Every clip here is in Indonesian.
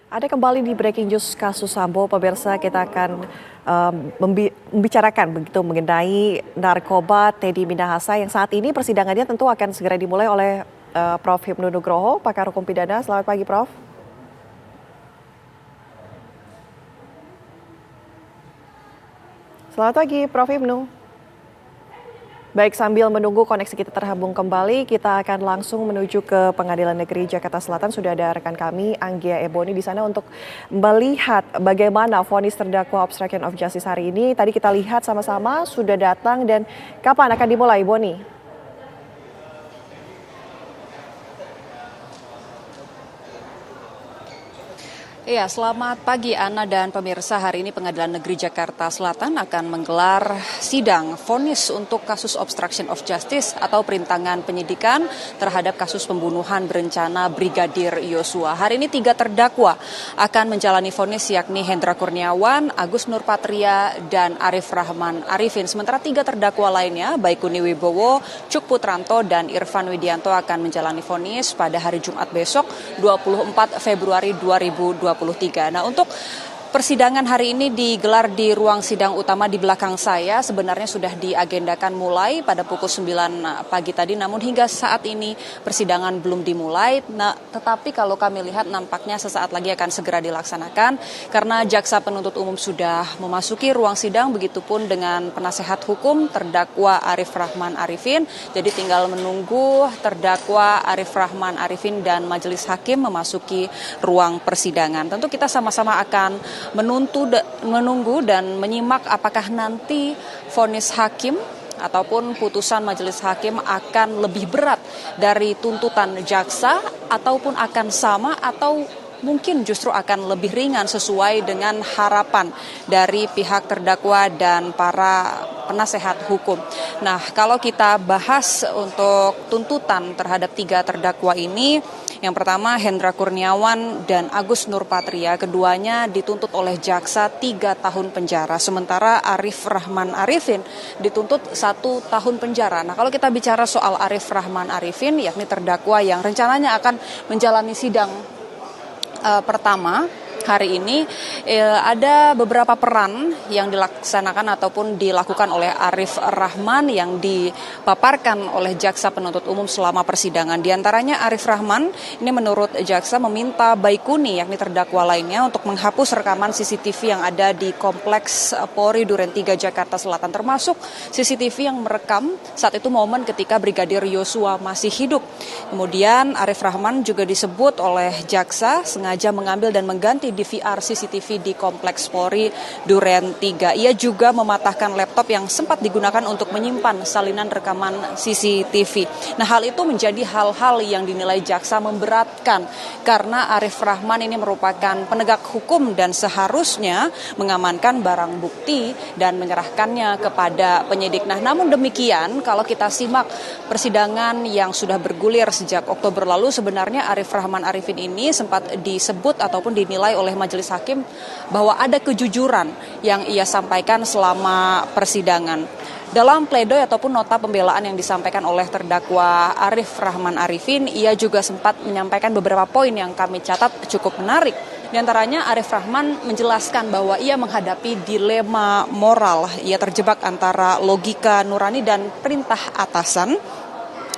Ada kembali di Breaking News kasus Sambo, pemirsa kita akan membicarakan begitu mengenai narkoba Teddy Minahasa yang saat ini persidangannya tentu akan segera dimulai oleh Prof. Hipnu Nugroho, pakar hukum pidana. Selamat pagi, Prof. Selamat pagi, Prof. Hipnu. Baik, sambil menunggu koneksi kita terhubung kembali, kita akan langsung menuju ke Pengadilan Negeri Jakarta Selatan. Sudah ada rekan kami, Anggia Eboni, di sana untuk melihat bagaimana vonis terdakwa obstruction of justice hari ini. Tadi kita lihat sama-sama sudah datang dan kapan akan dimulai, Boni? Iya, selamat pagi Ana dan pemirsa. Hari ini Pengadilan Negeri Jakarta Selatan akan menggelar sidang vonis untuk kasus obstruction of justice atau perintangan penyidikan terhadap kasus pembunuhan berencana Brigadir Yosua. Hari ini 3 terdakwa akan menjalani vonis, yakni Hendra Kurniawan, Agus Nurpatria, dan Arif Rahman Arifin. Sementara 3 terdakwa lainnya, Baikuni Wibowo, Cuk Putranto, dan Irfan Widianto akan menjalani vonis pada hari Jumat besok 24 Februari 2023. Nah, untuk persidangan hari ini digelar di ruang sidang utama di belakang saya. Sebenarnya sudah diagendakan mulai pada pukul 9 pagi tadi, namun hingga saat ini persidangan belum dimulai. Nah, tetapi kalau kami lihat nampaknya sesaat lagi akan segera dilaksanakan karena jaksa penuntut umum sudah memasuki ruang sidang, begitupun dengan penasehat hukum terdakwa Arif Rahman Arifin. Jadi tinggal menunggu terdakwa Arif Rahman Arifin dan majelis hakim memasuki ruang persidangan. Tentu kita sama-sama akan menunggu dan menyimak apakah nanti vonis hakim ataupun putusan majelis hakim akan lebih berat dari tuntutan jaksa ataupun akan sama atau mungkin justru akan lebih ringan sesuai dengan harapan dari pihak terdakwa dan para penasehat hukum. Nah, kalau kita bahas untuk tuntutan terhadap 3 terdakwa ini, yang pertama Hendra Kurniawan dan Agus Nurpatria, keduanya dituntut oleh jaksa 3 tahun penjara. Sementara Arif Rahman Arifin dituntut 1 tahun penjara. Nah, kalau kita bicara soal Arif Rahman Arifin, yakni terdakwa yang rencananya akan menjalani sidang pertama hari ini, ada beberapa peran yang dilaksanakan ataupun dilakukan oleh Arif Rahman yang dipaparkan oleh jaksa penuntut umum selama persidangan. Di antaranya Arif Rahman ini menurut jaksa meminta Baikuni, yakni terdakwa lainnya, untuk menghapus rekaman CCTV yang ada di Kompleks Polri Duren 3 Jakarta Selatan, termasuk CCTV yang merekam saat itu momen ketika Brigadir Yosua masih hidup. Kemudian Arif Rahman juga disebut oleh jaksa sengaja mengambil dan mengganti DVR CCTV di Kompleks Polri Duren 3. Ia juga mematahkan laptop yang sempat digunakan untuk menyimpan salinan rekaman CCTV. Nah, hal itu menjadi hal-hal yang dinilai jaksa memberatkan karena Arif Rahman ini merupakan penegak hukum dan seharusnya mengamankan barang bukti dan menyerahkannya kepada penyidik. Nah, namun demikian kalau kita simak persidangan yang sudah bergulir sejak Oktober lalu, sebenarnya Arif Rahman Arifin ini sempat disebut ataupun dinilai oleh majelis hakim bahwa ada kejujuran yang ia sampaikan selama persidangan. Dalam pledoi ataupun nota pembelaan yang disampaikan oleh terdakwa Arif Rahman Arifin, ia juga sempat menyampaikan beberapa poin yang kami catat cukup menarik. Di antaranya Arif Rahman menjelaskan bahwa ia menghadapi dilema moral. Ia terjebak antara logika nurani dan perintah atasan,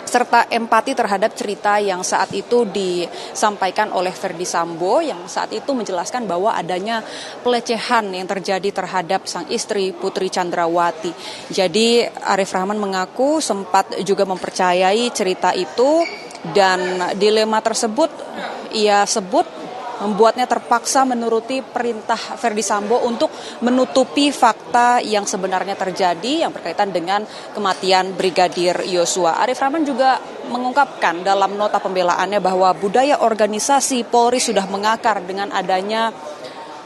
serta empati terhadap cerita yang saat itu disampaikan oleh Verdi Sambo yang saat itu menjelaskan bahwa adanya pelecehan yang terjadi terhadap sang istri Putri Chandrawati. Jadi Arif Rahman mengaku sempat juga mempercayai cerita itu dan dilema tersebut ia sebut membuatnya terpaksa menuruti perintah Verdi Sambo untuk menutupi fakta yang sebenarnya terjadi yang berkaitan dengan kematian Brigadir Yosua. Arif Rahman juga mengungkapkan dalam nota pembelaannya bahwa budaya organisasi Polri sudah mengakar dengan adanya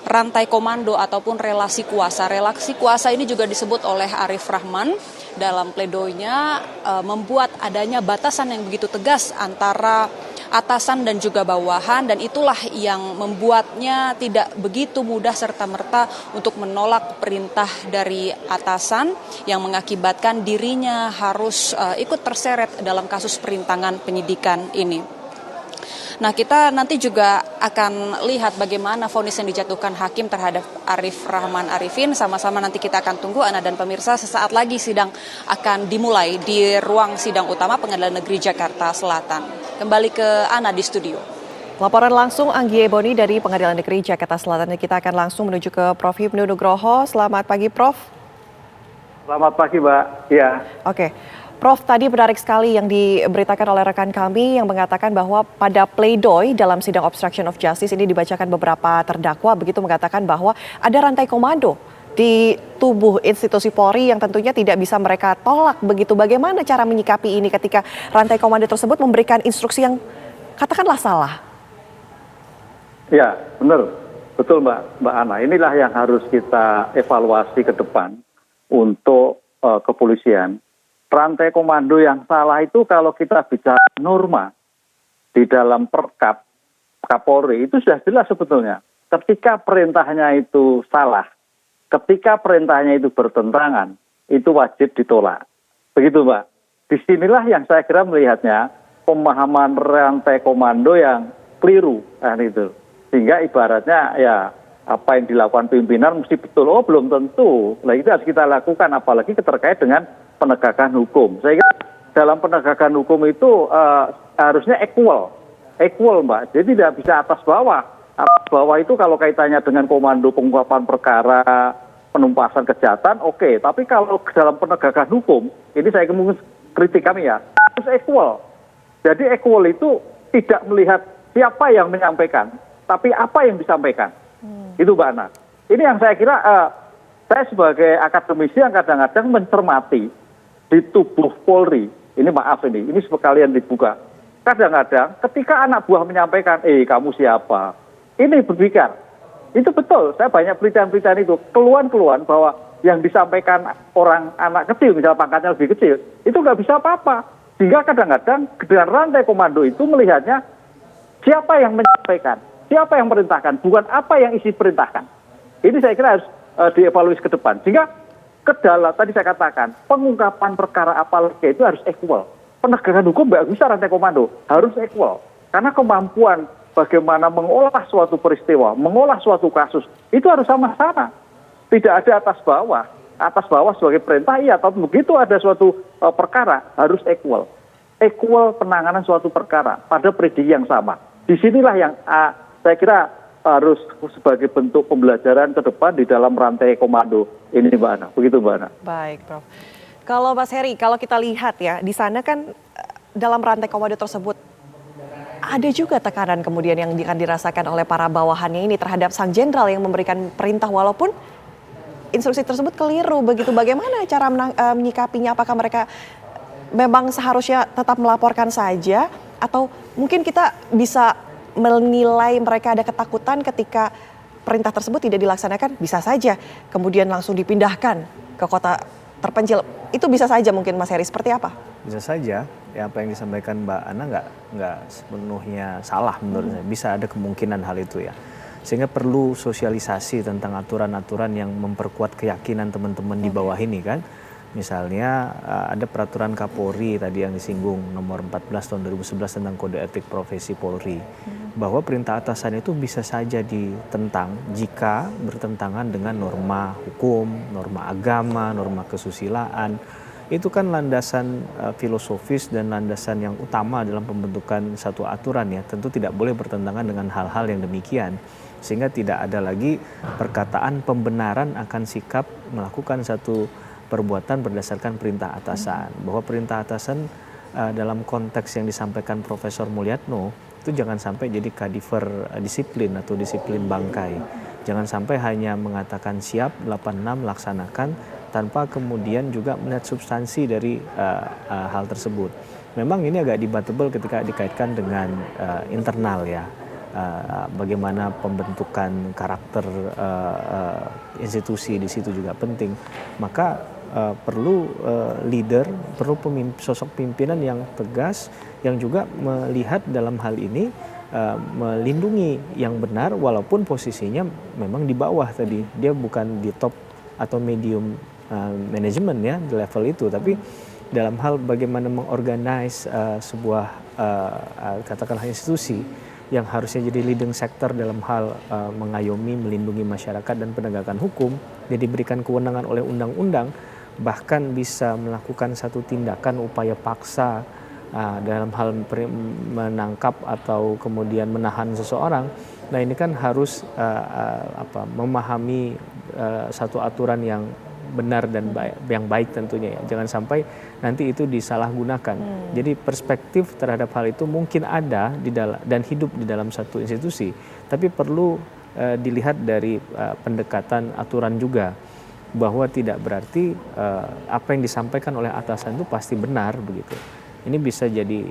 rantai komando ataupun relasi kuasa. Relasi kuasa ini juga disebut oleh Arif Rahman dalam pledoinya membuat adanya batasan yang begitu tegas antara atasan dan juga bawahan, dan itulah yang membuatnya tidak begitu mudah serta-merta untuk menolak perintah dari atasan yang mengakibatkan dirinya harus ikut terseret dalam kasus perintangan penyidikan ini. Nah, kita nanti juga akan lihat bagaimana vonis yang dijatuhkan hakim terhadap Arif Rahman Arifin. Sama-sama nanti kita akan tunggu, Ana dan pemirsa, sesaat lagi sidang akan dimulai di ruang sidang utama Pengadilan Negeri Jakarta Selatan. Kembali ke Ana di studio. Laporan langsung Anggia Eboni dari Pengadilan Negeri Jakarta Selatan. Kita akan langsung menuju ke Prof. Hipnu Nugroho. Selamat pagi, Prof. Selamat pagi, Mbak. Ya. Oke. Prof, tadi menarik sekali yang diberitakan oleh rekan kami yang mengatakan bahwa pada pledoi dalam sidang obstruction of justice ini dibacakan beberapa terdakwa begitu mengatakan bahwa ada rantai komando di tubuh institusi Polri yang tentunya tidak bisa mereka tolak begitu. Bagaimana cara menyikapi ini ketika rantai komando tersebut memberikan instruksi yang katakanlah salah? Ya, benar. Betul, Mbak Ana. Inilah yang harus kita evaluasi ke depan untuk kepolisian. Rantai komando yang salah itu kalau kita bicara norma di dalam Perkap Kapolri itu sudah jelas sebetulnya. Ketika perintahnya itu salah, ketika perintahnya itu bertentangan, itu wajib ditolak. Begitu, Mbak. Disinilah yang saya kira melihatnya pemahaman rantai komando yang keliru, kan itu. Sehingga ibaratnya ya apa yang dilakukan pimpinan mesti betul. Oh, belum tentu. Nah, itu harus kita lakukan apalagi terkait dengan penegakan hukum. Saya kira dalam penegakan hukum itu harusnya equal, Mbak. Jadi tidak bisa atas bawah. Atas bawah itu kalau kaitannya dengan komando pengungkapan perkara, penumpasan kejahatan, oke. Tapi kalau dalam penegakan hukum, ini saya mungkin kritik kami ya, harus equal. Jadi equal itu tidak melihat siapa yang menyampaikan, tapi apa yang disampaikan. Itu Mbak Ana. Ini yang saya kira saya sebagai akademisi yang kadang-kadang mencermati di tubuh Polri, ini sekalian dibuka. Kadang-kadang ketika anak buah menyampaikan, kamu siapa? Ini berpikir. Itu betul, saya banyak pelitian-pelitian itu. Keluhan-keluhan bahwa yang disampaikan orang anak kecil, misalnya pangkatnya lebih kecil, itu nggak bisa apa-apa. Sehingga kadang-kadang dengan rantai komando itu melihatnya siapa yang menyampaikan, siapa yang merintahkan, bukan apa yang isi perintahkan. Ini saya kira harus dievaluasi ke depan. Sehingga tadi saya katakan, pengungkapan perkara apalagi itu harus equal. Penegakan hukum nggak bisa rantai komando, harus equal. Karena kemampuan bagaimana mengolah suatu peristiwa, mengolah suatu kasus, itu harus sama-sama. Tidak ada atas bawah. Atas bawah sebagai perintah, iya, tapi begitu ada suatu perkara, harus equal. Equal penanganan suatu perkara pada prediksi yang sama. Disinilah yang saya kira harus sebagai bentuk pembelajaran ke depan di dalam rantai komando ini, Mbak Ana. Begitu, Mbak Ana. Baik, Prof. Kalau Mas Heri, kalau kita lihat ya, di sana kan dalam rantai komando tersebut ada juga tekanan kemudian yang akan dirasakan oleh para bawahannya ini terhadap sang jenderal yang memberikan perintah walaupun instruksi tersebut keliru. Begitu, bagaimana cara menyikapinya? Apakah mereka memang seharusnya tetap melaporkan saja atau mungkin kita bisa menilai mereka ada ketakutan ketika perintah tersebut tidak dilaksanakan, bisa saja kemudian langsung dipindahkan ke kota terpencil. Itu bisa saja mungkin, Mas Heri, seperti apa? Bisa saja, ya apa yang disampaikan Mbak Ana nggak sepenuhnya salah menurut saya. Bisa ada kemungkinan hal itu ya. Sehingga perlu sosialisasi tentang aturan-aturan yang memperkuat keyakinan teman-teman di bawah ini kan. Misalnya ada peraturan Kapolri tadi yang disinggung nomor 14 tahun 2011 tentang kode etik profesi Polri. Bahwa perintah atasan itu bisa saja ditentang jika bertentangan dengan norma hukum, norma agama, norma kesusilaan. Itu kan landasan filosofis dan landasan yang utama dalam pembentukan satu aturan ya. Tentu tidak boleh bertentangan dengan hal-hal yang demikian. Sehingga tidak ada lagi perkataan pembenaran akan sikap melakukan satu perbuatan berdasarkan perintah atasan. Bahwa perintah atasan dalam konteks yang disampaikan Profesor Mulyatno itu jangan sampai jadi kadiver disiplin atau disiplin bangkai. Jangan sampai hanya mengatakan siap 86 laksanakan tanpa kemudian juga melihat substansi dari hal tersebut. Memang ini agak debatable ketika dikaitkan dengan internal ya. Bagaimana pembentukan karakter institusi di situ juga penting. Maka perlu leader, perlu sosok pimpinan yang tegas, yang juga melihat dalam hal ini melindungi yang benar walaupun posisinya memang di bawah tadi. Dia bukan di top atau medium manajemen ya di level itu, tapi dalam hal bagaimana mengorganize sebuah katakanlah institusi yang harusnya jadi leading sector dalam hal mengayomi, melindungi masyarakat dan penegakan hukum, dia diberikan kewenangan oleh undang-undang, bahkan bisa melakukan satu tindakan upaya paksa dalam hal menangkap atau kemudian menahan seseorang. Nah ini kan harus memahami satu aturan yang benar dan yang baik tentunya ya. Jangan sampai nanti itu disalahgunakan. Jadi perspektif terhadap hal itu mungkin ada di dalam dan hidup di dalam satu institusi, tapi perlu dilihat dari pendekatan aturan juga, bahwa tidak berarti apa yang disampaikan oleh atasan itu pasti benar begitu. Ini bisa jadi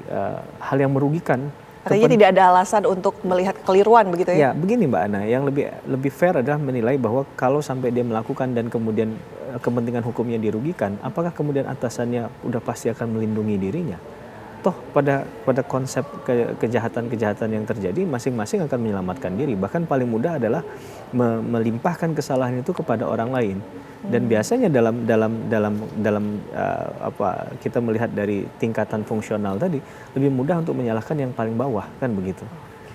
hal yang merugikan. Artinya tidak ada alasan untuk melihat kekeliruan begitu ya? Ya, begini Mbak Ana, yang lebih fair adalah menilai bahwa kalau sampai dia melakukan dan kemudian kepentingan hukumnya dirugikan, apakah kemudian atasannya udah pasti akan melindungi dirinya? Toh pada konsep kejahatan-kejahatan yang terjadi masing-masing akan menyelamatkan diri. Bahkan paling mudah adalah melimpahkan kesalahan itu kepada orang lain. Dan biasanya dalam kita melihat dari tingkatan fungsional tadi lebih mudah untuk menyalahkan yang paling bawah, kan begitu.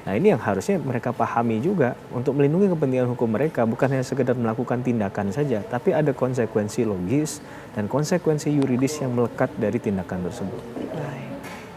Nah ini yang harusnya mereka pahami juga untuk melindungi kepentingan hukum mereka, bukan hanya sekedar melakukan tindakan saja, tapi ada konsekuensi logis dan konsekuensi yuridis yang melekat dari tindakan tersebut. Baik.